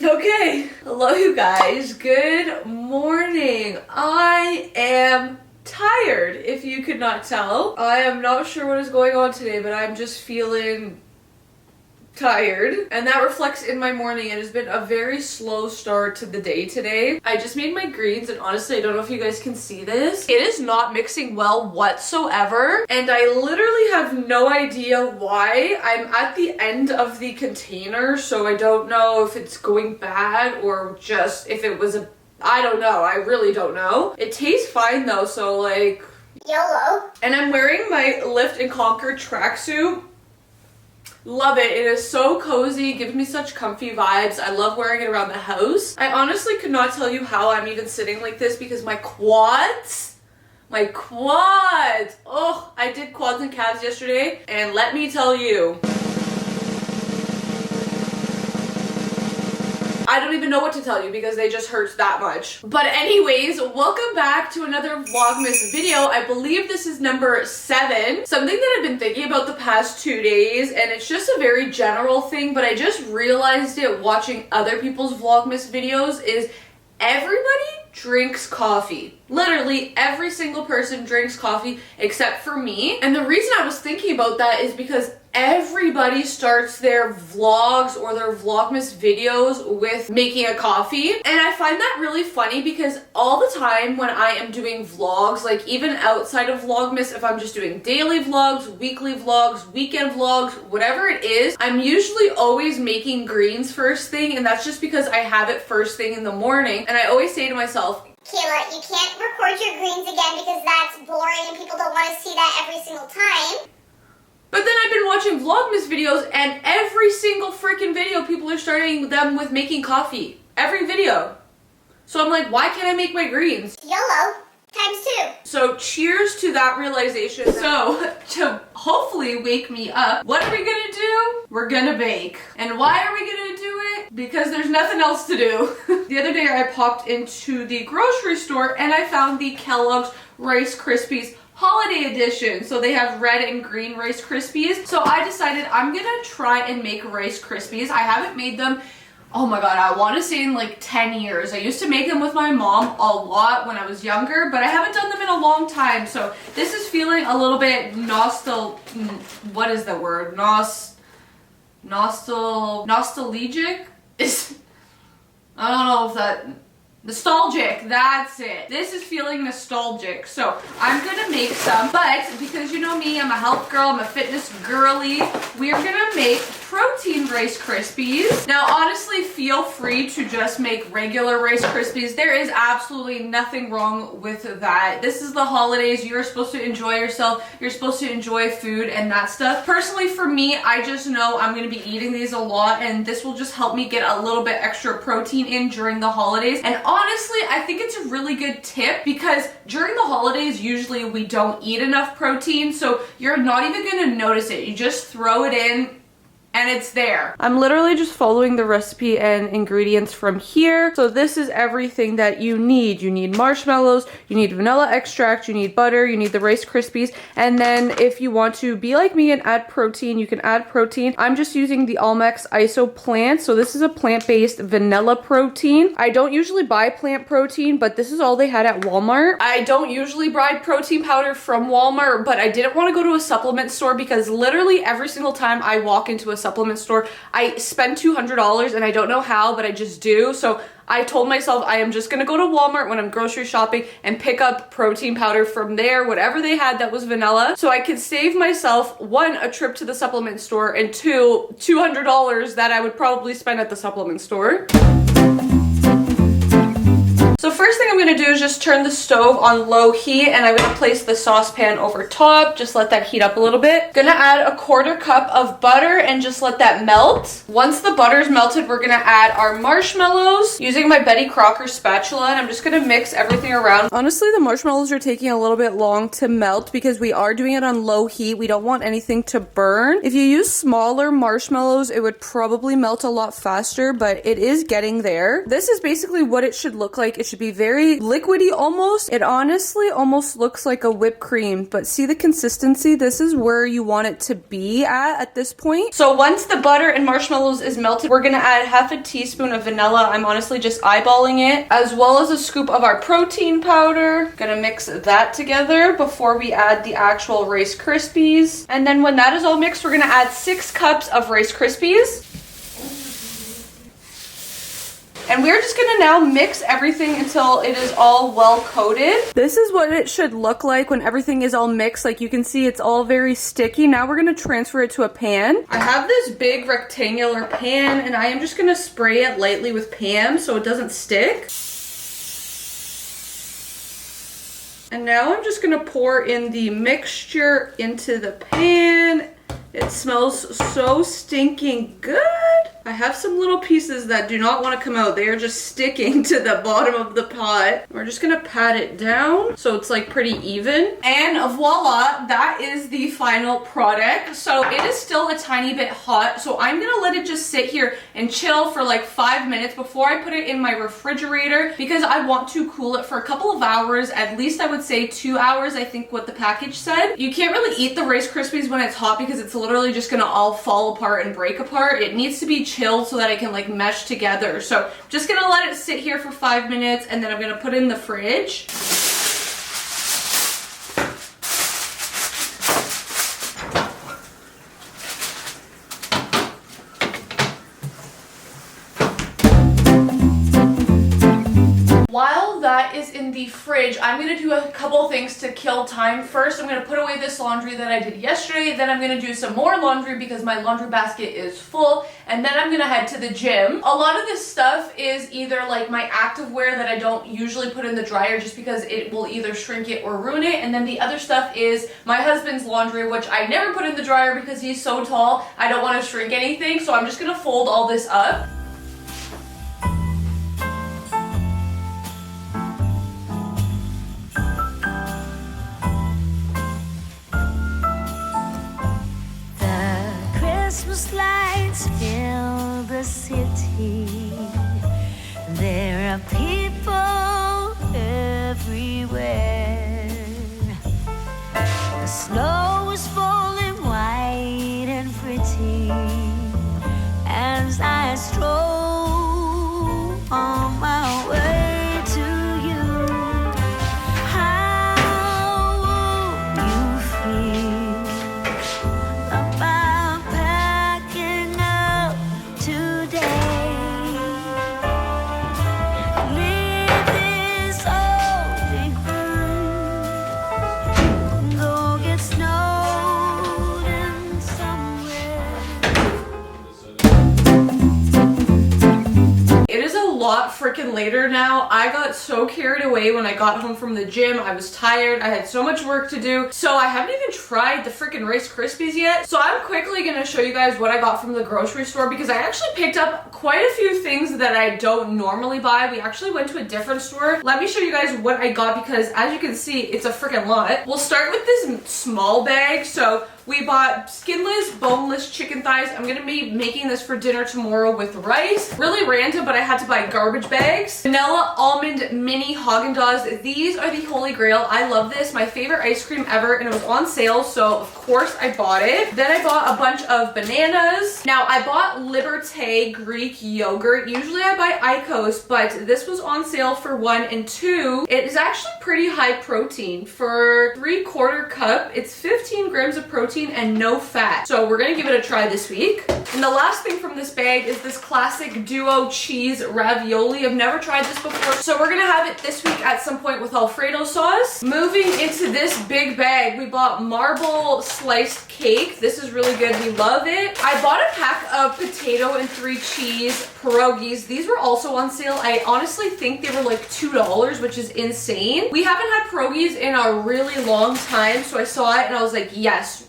Okay, hello you guys, good morning. I am tired, if you could not tell. I am not sure what is going on today, but I'm just feeling tired, and that reflects in my morning. It has been a very slow start to the day today. I just made my greens, and honestly I don't know if you guys can see this. It is not mixing well whatsoever, and I literally have no idea why. I'm at the end of the container, so I don't know if it's going bad or just if it was I don't know. I really don't know. It tastes fine though, so like YOLO. And I'm wearing my Lift and Conquer tracksuit. Love it. It is so cozy, gives me such comfy vibes. I love wearing it around the house. I honestly could not tell you how I'm even sitting like this because my quads, oh, I did quads and calves yesterday, and let me tell you, I don't even know what to tell you because they just hurt that much. But anyways, welcome back to another Vlogmas video. I believe this is number 7. Something that I've been thinking about the past 2 days, and it's just a very general thing, but I just realized it watching other people's Vlogmas videos, is everybody drinks coffee. Literally every single person drinks coffee except for me. And the reason I was thinking about that is because everybody starts their vlogs or their Vlogmas videos with making a coffee. And I find that really funny because all the time when I am doing vlogs, like even outside of Vlogmas, if I'm just doing daily vlogs, weekly vlogs, weekend vlogs, whatever it is, I'm usually always making greens first thing, and that's just because I have it first thing in the morning. And I always say to myself, Kayla, you can't record your greens again because that's boring and people don't want to see that every single time. But then I've been watching Vlogmas videos, and every single freaking video people are starting them with making coffee. Every video. So I'm like, why can't I make my greens? YOLO. Times 2. So cheers to that realization. So to hopefully wake me up, what are we gonna do? We're gonna bake. And why are we gonna do it? Because there's nothing else to do. The other day I popped into the grocery store and I found the Kellogg's Rice Krispies Holiday Edition. So they have red and green Rice Krispies. So I decided I'm gonna try and make Rice Krispies. I haven't made them, oh my god, I want to say in like 10 years. I used to make them with my mom a lot when I was younger, but I haven't done them in a long time. So this is feeling a little bit what is the word? Nostalgic? I don't know if that... Nostalgic, that's it. This is feeling nostalgic. So I'm gonna make some, but because you know me, I'm a health girl, I'm a fitness girly, we are gonna make protein Rice Krispies. Now honestly, feel free to just make regular Rice Krispies. There is absolutely nothing wrong with that. This is the holidays, you're supposed to enjoy yourself, you're supposed to enjoy food and that stuff. Personally for me, I just know I'm gonna be eating these a lot, and this will just help me get a little bit extra protein in during the holidays. And honestly, I think it's a really good tip because during the holidays, usually we don't eat enough protein, so you're not even gonna notice it. You just throw it in and it's there. I'm literally just following the recipe and ingredients from here. So this is everything that you need. You need marshmallows, you need vanilla extract, you need butter, you need the Rice Krispies, and then if you want to be like me and add protein, you can add protein. I'm just using the Almex ISO plant. So this is a plant-based vanilla protein. I don't usually buy plant protein, but this is all they had at Walmart. I don't usually buy protein powder from Walmart, but I didn't want to go to a supplement store because literally every single time I walk into a supplement store, I spend $200 and I don't know how, but I just do. So I told myself I am just gonna go to Walmart when I'm grocery shopping and pick up protein powder from there, whatever they had that was vanilla, so I could save myself, 1, a trip to the supplement store, and 2, $200 that I would probably spend at the supplement store. So first thing I'm going to do is just turn the stove on low heat, and I'm going to place the saucepan over top, just let that heat up a little bit. Gonna add a 1/4 cup of butter and just let that melt. Once the butter's melted, we're gonna add our marshmallows using my Betty Crocker spatula, and I'm just gonna mix everything around. Honestly, the marshmallows are taking a little bit long to melt because we are doing it on low heat. We don't want anything to burn. If you use smaller marshmallows, it would probably melt a lot faster, but it is getting there. This is basically what it should look like. It should be very liquidy almost. It honestly almost looks like a whipped cream, but see the consistency? This is where you want it to be at this point. So once the butter and marshmallows is melted, we're gonna add half a teaspoon of vanilla. I'm honestly just eyeballing it, as well as a scoop of our protein powder. Gonna mix that together before we add the actual Rice Krispies. And then when that is all mixed, we're gonna add 6 cups of Rice Krispies. And we're just gonna now mix everything until it is all well coated. This is what it should look like when everything is all mixed. Like you can see, it's all very sticky. Now we're gonna transfer it to a pan. I have this big rectangular pan and I am just gonna spray it lightly with Pam so it doesn't stick. And now I'm just gonna pour in the mixture into the pan. It smells so stinking good. I have some little pieces that do not want to come out. They are just sticking to the bottom of the pot. We're just gonna pat it down so it's like pretty even. And voila, that is the final product. So it is still a tiny bit hot. So I'm gonna let it just sit here and chill for like 5 minutes before I put it in my refrigerator, because I want to cool it for a couple of hours. At least I would say 2 hours, I think what the package said. You can't really eat the Rice Krispies when it's hot because it's literally just gonna all fall apart and break apart. It needs to be chilled so that it can like mesh together. So I'm just gonna let it sit here for 5 minutes and then I'm gonna put it in the fridge. While that is in the fridge, I'm going to do a couple things to kill time. First, I'm going to put away this laundry that I did yesterday. Then I'm going to do some more laundry because my laundry basket is full. And then I'm going to head to the gym. A lot of this stuff is either like my activewear that I don't usually put in the dryer just because it will either shrink it or ruin it. And then the other stuff is my husband's laundry, which I never put in the dryer because he's so tall. I don't want to shrink anything. So I'm just going to fold all this up. Lights fill the city. There are people everywhere. The snow is falling white and pretty as I stroll on my way to you. How you feel about freaking later now. I got so carried away when I got home from the gym. I was tired. I had so much work to do. So I haven't even tried the freaking Rice Krispies yet. So I'm quickly gonna show you guys what I got from the grocery store because I actually picked up quite a few things that I don't normally buy. We actually went to a different store. Let me show you guys what I got because as you can see, it's a freaking lot. We'll start with this small bag. So we bought skinless, boneless chicken thighs. I'm gonna be making this for dinner tomorrow with rice. Really random, but I had to buy garbage bags. Vanilla almond mini Haagen-Dazs. These are the holy grail. I love this. My favorite ice cream ever, and it was on sale, so of course I bought it. Then I bought a bunch of bananas. Now I bought Liberté Greek yogurt. Usually I buy Icos, but this was on sale for 1 and 2. It is actually pretty high protein. For 3/4 cup, it's 15 grams of protein and no fat. So we're gonna give it a try this week. And the last thing from this bag is this classic duo cheese ravioli. I've never tried this before, so we're gonna have it this week at some point with Alfredo sauce. Moving into this big bag, we bought marble sliced cake. This is really good. We love it. I bought a pack of potato and 3 cheese pierogies. These were also on sale. I honestly think they were like $2, which is insane. We haven't had pierogies in a really long time, so I saw it and I was like, yes.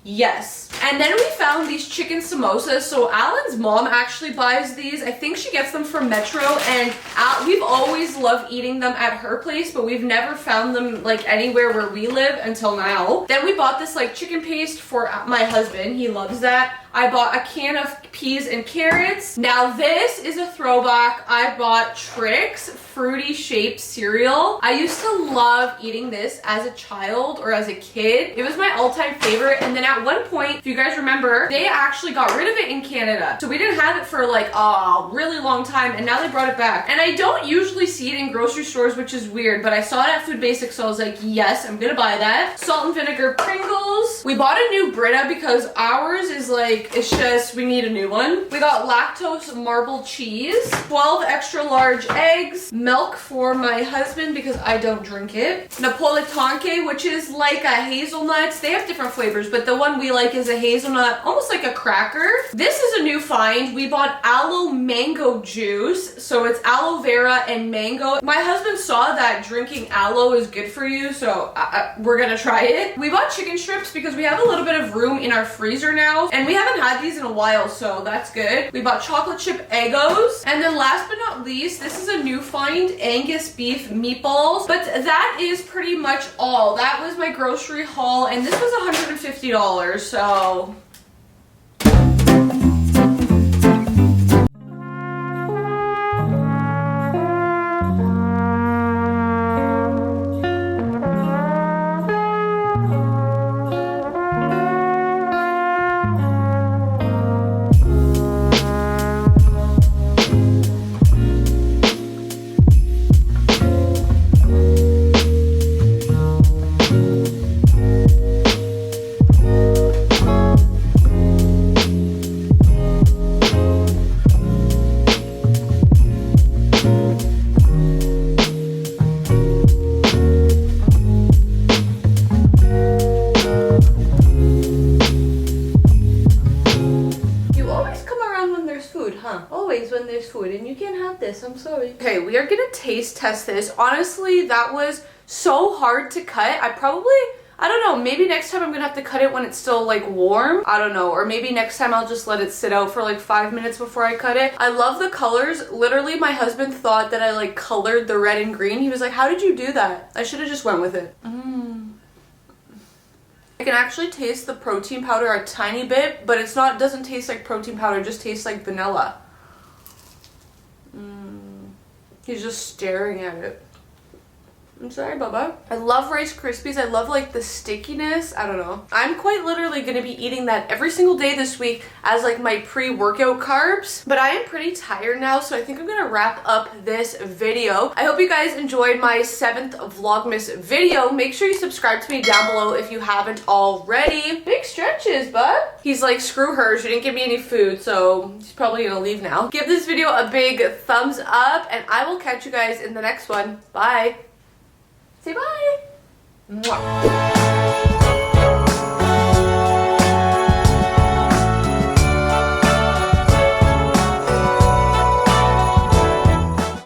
Yes. And then we found these chicken samosas. So Alan's mom actually buys these. I think she gets them from Metro, and we've always loved eating them at her place, but we've never found them like anywhere where we live until now. Then we bought this like chicken paste for my husband. He loves that. I bought a can of peas and carrots. Now this is a throwback. I bought Trix fruity shaped cereal. I used to love eating this as a child or as a kid. It was my all-time favorite. And then at one point, if you guys remember, they actually got rid of it in Canada. So we didn't have it for like a really long time, and now they brought it back. And I don't usually see it in grocery stores, which is weird, but I saw it at Food Basics, so I was like, yes, I'm gonna buy that. Salt and vinegar Pringles. We bought a new Brita because ours is like, it's just, we need a new one. We got lactose marble cheese, 12 extra large eggs, milk for my husband because I don't drink it, Napolitanke, which is like a hazelnut. They have different flavors, but the one we like is a hazelnut, almost like a cracker. This is a new find. We bought aloe mango juice, so it's aloe vera and mango. My husband saw that drinking aloe is good for you, so we're gonna try it. We bought chicken strips because we have a little bit of room in our freezer now, and we haven't had these in a while, so that's good. We bought chocolate chip Eggos, and then last but not least, this is a new find, Angus beef meatballs. But that is pretty much all. That was my grocery haul, and this was $150, so always when there's food, and you can't have this, I'm sorry. Okay, we are gonna taste test this. Honestly, that was so hard to cut. I don't know, maybe next time I'm gonna have to cut it when it's still like warm. I don't know, or maybe next time I'll just let it sit out for like 5 minutes before I cut it. I love the colors. Literally, my husband thought that I like colored the red and green. He was like, how did you do that? I should have just went with it. I can actually taste the protein powder a tiny bit, but it doesn't taste like protein powder, it just tastes like vanilla. He's just staring at it. I'm sorry, Bubba. I love Rice Krispies. I love like the stickiness. I don't know. I'm quite literally gonna be eating that every single day this week as like my pre-workout carbs. But I am pretty tired now, so I think I'm gonna wrap up this video. I hope you guys enjoyed my 7th Vlogmas video. Make sure you subscribe to me down below if you haven't already. Big stretches, bud. He's like, screw her. She didn't give me any food, so he's probably gonna leave now. Give this video a big thumbs up, and I will catch you guys in the next one. Bye. Say bye. Mwah.